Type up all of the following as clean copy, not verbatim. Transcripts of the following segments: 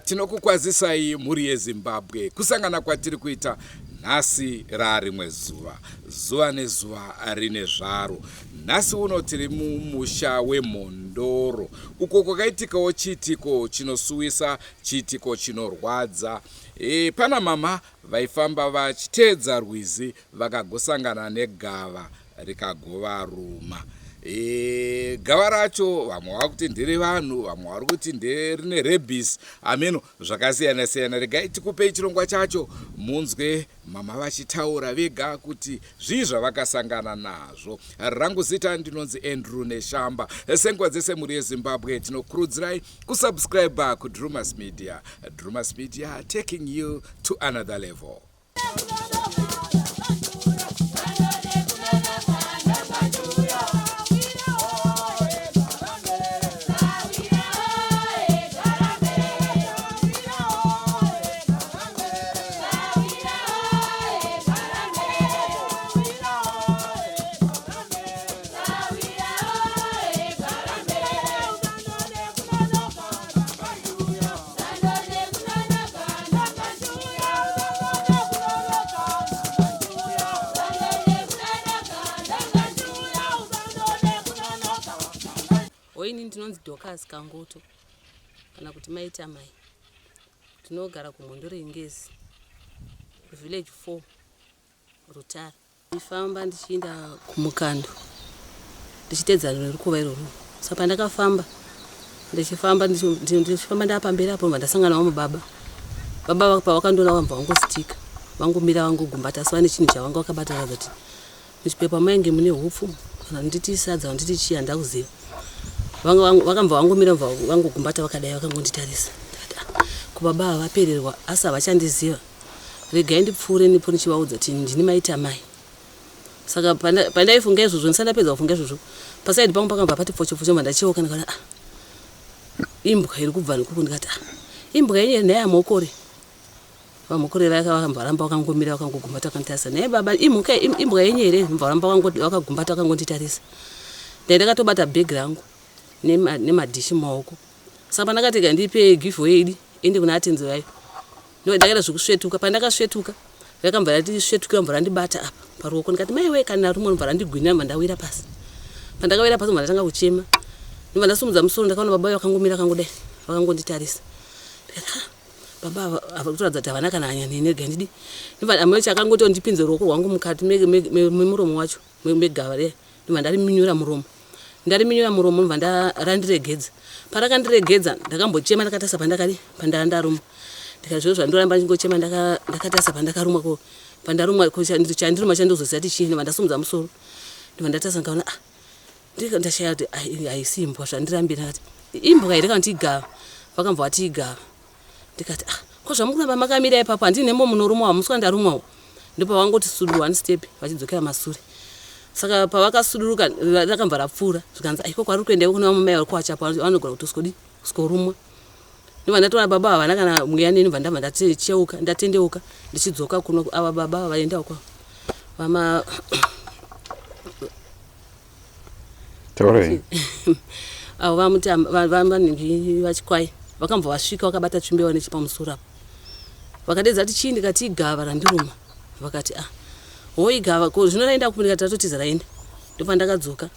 tinokukwazisai muri yeZimbabwe kusangana kwatiri kuita nhasi rarimwe zuva nezuva rine zvaro. Nhasi uno tiri mumusha weMhondoro uko kwakaitikawo chiitiko chinosuwisa, chiitiko chinorwadza. Pana mama vaifamba vachiteedza rwizi vakagosangana negava rikagova ruma. Gava racho vamwe vakuti ndere vanhu, vamwe vari kuti rine rebhisi, ameno zvakasiyana siyana. Regai tikupei chirongwa chacho munzwe mama vachitaura vega kuti zvii zvavakasangana nazvo. Rangu zita ndinonzi Andrew Neshamba. Senguva dzese muri yeZimbabwe tinokurudzirai kusubscribe kuDrewmas Media. Drewmas Media taking you to another level. Ini ndinonzi Dokas Kangoto kana kuti maita Amai. Tinogara kuMhondoro Ingezi, village 4 Rutare. Ndifamba ndichienda kumukando ndichitedza rukuva iroro. Saka ndakafamba ndichifamba ndapambira apo ndasangana namubaba. Baba pavakandoona vambva vangositika vangomira vangogumbata asi vane chinhu chavanga vakabata vakati muchipepa mainge mune hupfu kana nditi sadza nditi chii handakuziva. Vakambva vangomira vangogumbata vakadai vakangonditarisa. Kubaba vapererwa asi havachandiziva. Regai ndipfuure nipo nichivaudza kuti ndini maita Amai. Saka pandaifunga izvozvo ndisandapedza kufunga izvozvo. Pasaidi pangu pakabva pati pfocho mandacheuka ndikaona imbwa iri kubva nekuku ndikati imbwa yenye naye amokore. Vamokore vakamba vakangomira vakangogumbata vakanditarisa. Naye baba imbwa yenye here varamba vakagumbata vakangonditarisa. Ndakatobata bhegi rangu nemadishi maoko. Saka pandakati ndipe giveaway ende kuna atenzi vayo. Ndakaita zvokusvetuka. Pandakasvetuka vakambva vatisvetukira mvura ndibata apa paruoko ndikati maiwe kana rumwe mvura ndigwinya mandawira pasi. Pandakawira pasi ndatanga kuchema. Ndasumudza musoro ndakaona baba vakangomira vakangodai vakangonditarisa. Ndikati baba avakutoradza kuti havana kana hanya nene gandidi. Amai chakangoti ndipinze ruoko rwangu mukati memuromo wacho megava re. Ndari minyura muromo ndandiregedza. Parakandiregedza ndakambochema ndakatasa pandaruma. Ndikazvo zvandoramba ndingochema ndakatasa pandakarumwa ko pandarumwa chandindiruma chandozoziva kuti chii. Ndasumudza musoro ndatasa ndikaona ndashaya kuti haisi imbwa zvandirambira. Ndikati imbwa here kana kuti igava. Vakambva vati igava. Ndikati ko zvamukuramba makamira ipapo handinemo munorumwa hamuswa ndarumwawo. Ndipo vangoti sudu one step vachidzokera masure. Saka pavakasuduruka rakambva rapfuura zvikanzi aiko kwari kuendawo kuna mamai vari kuvachapo vanogona kuti usikorumwa. Ndibva ndatoona baba havana kana mweya neni ndabva ndatendeuka ndichidzoka kuno ava baba vaendawo kwavo. Vama avo vamanhingi vachikwai vakambva vasvika vakabata chumbewa nechipamusoro apo. Vakadedza kuti chii ndikati igava randiruma. Vakati hoi gava ko zvinoraenda kupi ndikati ratotiza raenda. Ndipo ndakadzoka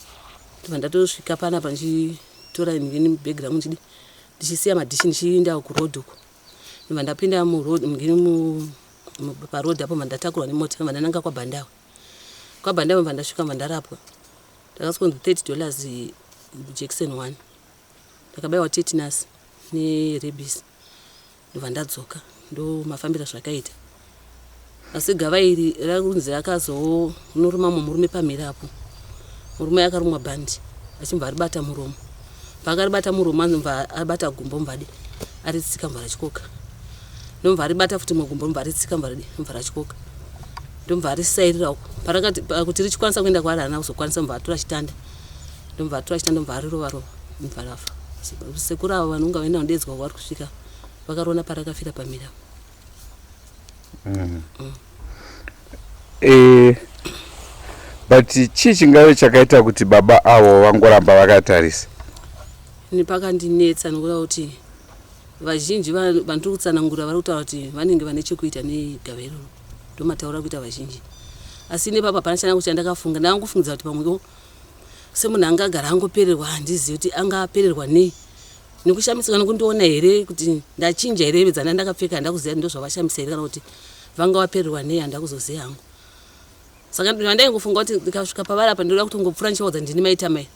ndibva ndatosvika panapa ndichitora bhegi rangu ndichisiya madhishi ndichienda kurodhi uko. Ndibva ndapinda parodhi apo ndatakurwa nemota ndibva ndananga kwaBhandawe. KwaBhandawe ndibva ndasvika ndibva ndarapwa. Ndakasvika $30 jekiseni 1. Ndakabayiwa tetanus nerebhisi. Ndibva ndadzoka ndo mafambira zvakaita. Asi gava iri rakunzi rakazonoruma murume pamhiri apo. Murume akarumwa bhandi achibva aribata muromo. Pakaribata muromo anobva abata gumbo mbade aritsika mbva rachikoka. Ndomva aribata futi mugumbo mbva aritsika mbva rachikoka. Ndomva arisairira uko. Parakati kuti richikwanisa kuenda kwaari hana kuzokwanisa mbva atora chitanda. Ndomva atora chitanda mbva arirova mbva rafa. Sekuru avo vanhu vaenda kundedzwa vari kusvika vakarona parakafira pamhiri apo. But chii chingave chakaita kuti baba avo vangoramba vakatarisa? Nepakandinetsa nokuda kuti vazhinji vandiri kutsanangura vari kutaura kuti vanenge vane chekuita negava iroro, ndomataura kuita vazhinji. Asi nepapa panachana kuti andakafunga ndangofungidza kuti pamwewo semunhu angagara angopererwa, handizivi kuti angapererwa nei, nekushamisika nokundiona here kuti ndachinja here vedzana ndakapfeka, handakuziva ndozvavashamisa here kana kuti vanga vapererwa nei, handakuzoziva hangu. Saka ndaingofunga kuti ndikasvika pavari apa ndoda kutongopfura ndichivaudza ndini maita mai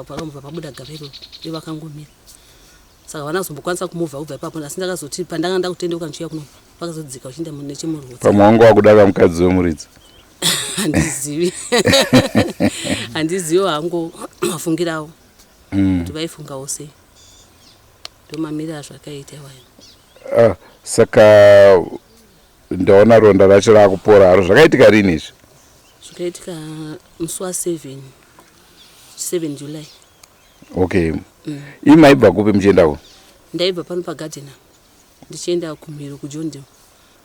pakamubva pabuda gava iroro, ndivakangomira. Saka vana kuzombokwanisa kumuvha kubva ipapo, asi ndakazoti pandanga ndakutendeuka ndichiuya kuno pakazodzika uchienda nechemurudzi. Pamwangu wakudaka mukadzi wemuridzi. Handizivi. Handizivi hangu mafungirawo kuti vaifungawo sei. Ndomamirira zvakaita wayo. Saka ndaona ronda racho rakupora haro. Zvakaitika rini izvi? Zvakaitika musi wa7 July. Okay. Maibva kupi muchiendako? Ndaibva pano pagadhena ndichienda kumhiro kuJohn Deere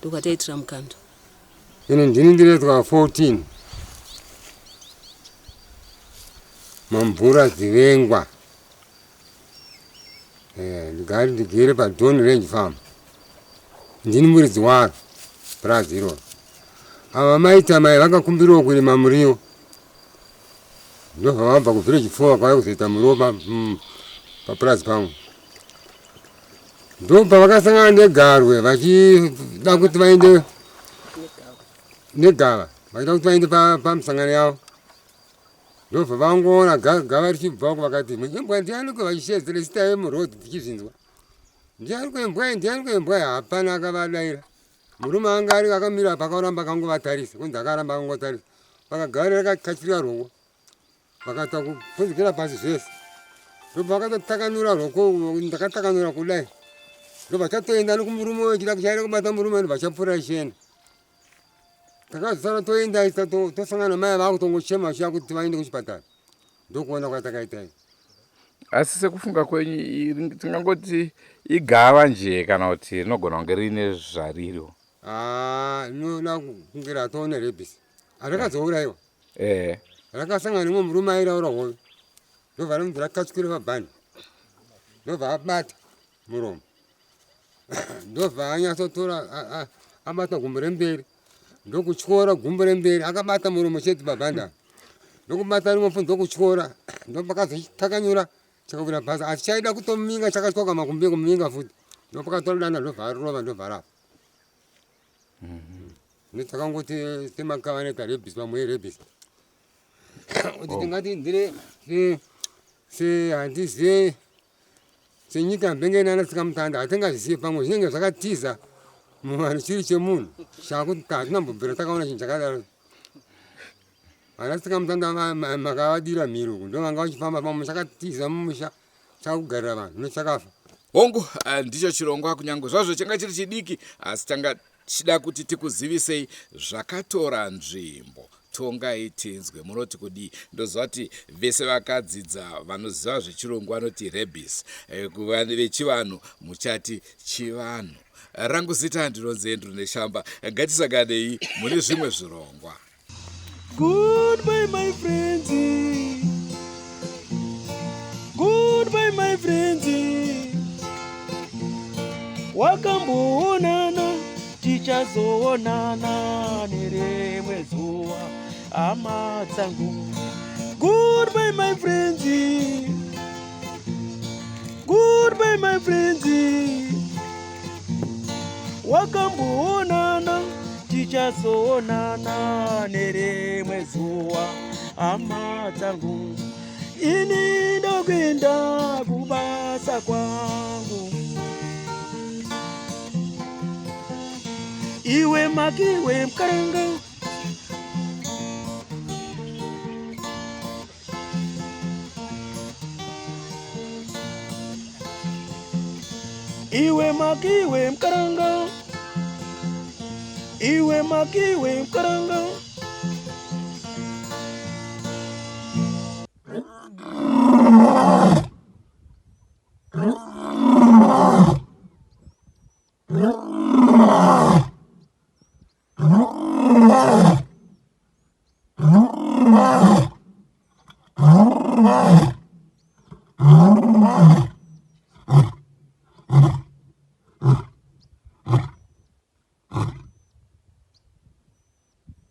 ndokwataitira mukando. Ine ndini ndiretwa 14 mamvura dzivengwa. Ndigere paDon Range Farm. Ndini muridzi waro purazi iroro. Ava maita mai vakakumbirawo kurima muriwo. Ndobva vabva kuvillage 4 vakauya kuzoita muriwo papurazi pangu. Ndobva vakasangana negarwe vachida kuti vaende Negava, vachida kuti vaende pamusangano yavo. Ndobva vangoona gava richibvako vakati imbwa ndiani vachishedzera zita yemurodhi tichizvinzwa. Ndiani kuembwa hapana akavadaira. Murume anga ari akamira pakaramba akangovatarisa, kunzi akaramba akangotarisa. Vakagara rakakachirira roko. Vakata kupfuzikira pasi zvese. Ndobva vakatotakanura roko, ndakatakanura kudai. Ndobva tatoenda nekumurume wechida kuchaira kubata murume ndobva chapfuura ichienda. Takazara toenda tosangana mai vakutongochema vachiya kuti vaende kuchipatara. Ndokuona kwatakaita. Asi sekufunga kwenyu tingangoti igava nje kana kuti rinogona kunge rine zvariro? Inoda kunge ratoona rebhisi. Harakazourayiwa. Rakasangana nemumwe murume airaura hoyo. Ndobva ramunzi rakatsukira pabhani. Ndobva abata muromo. Ndobva anyatsotora abata gumbo remberi. Ndokutyora gumbo remberi akabata muromo chete pabhanda. Ndokubata rimwe futi ndokutyora. Ndopakazotakanyura chakabvira pasi. Asi chaida kutominga chakatyoka makumbi kuminga futi. Ndopakatora danda ndobva rova ndobva rafa. Takangoti semakava neta rebhisi pamwe rebhisi. Kuti tingati ndire handizive senyika mbenge nanasika mutanda hatingazive pamwe zvinenge zvakatiza muvanhu chiri chemunhu chakuti hatinambobvira takaona chinhu chakadaro. Vanasika mutanda makavadira mhiro ndo vanga vachifamba pamwe chakatiza mumusha chakugarira vanhu nochakafa. Hongu ndicho chirongwa kunyange zvazvo changa chiri chidiki asi tanga chida kuti tikuzivisei zvakatora nzvimbo. Tongai tinzwe munoti kudii. Ndozvati vese vakadzidza vanoziva zvechirungu vanoti rebhisi, kuva vechivanhu muchati chivanhu. Rangu zita ndinonzi Andrew Neshamba. Ngatisaganei mune zvimwe zvirongwa. Goodbye my friends. Goodbye my friends. Wakamboonana tichazoonana nerimwe zuva hama dzangu. Goodbye my friends. Goodbye my friends. Wakamboonana tichazoonana nerimwe zuva hama dzangu. Ini ndokuenda kubasa kwangu. Iwe makiwe mkaranga. Iwe makiwe mkaranga. Iwe makiwe mkaranga.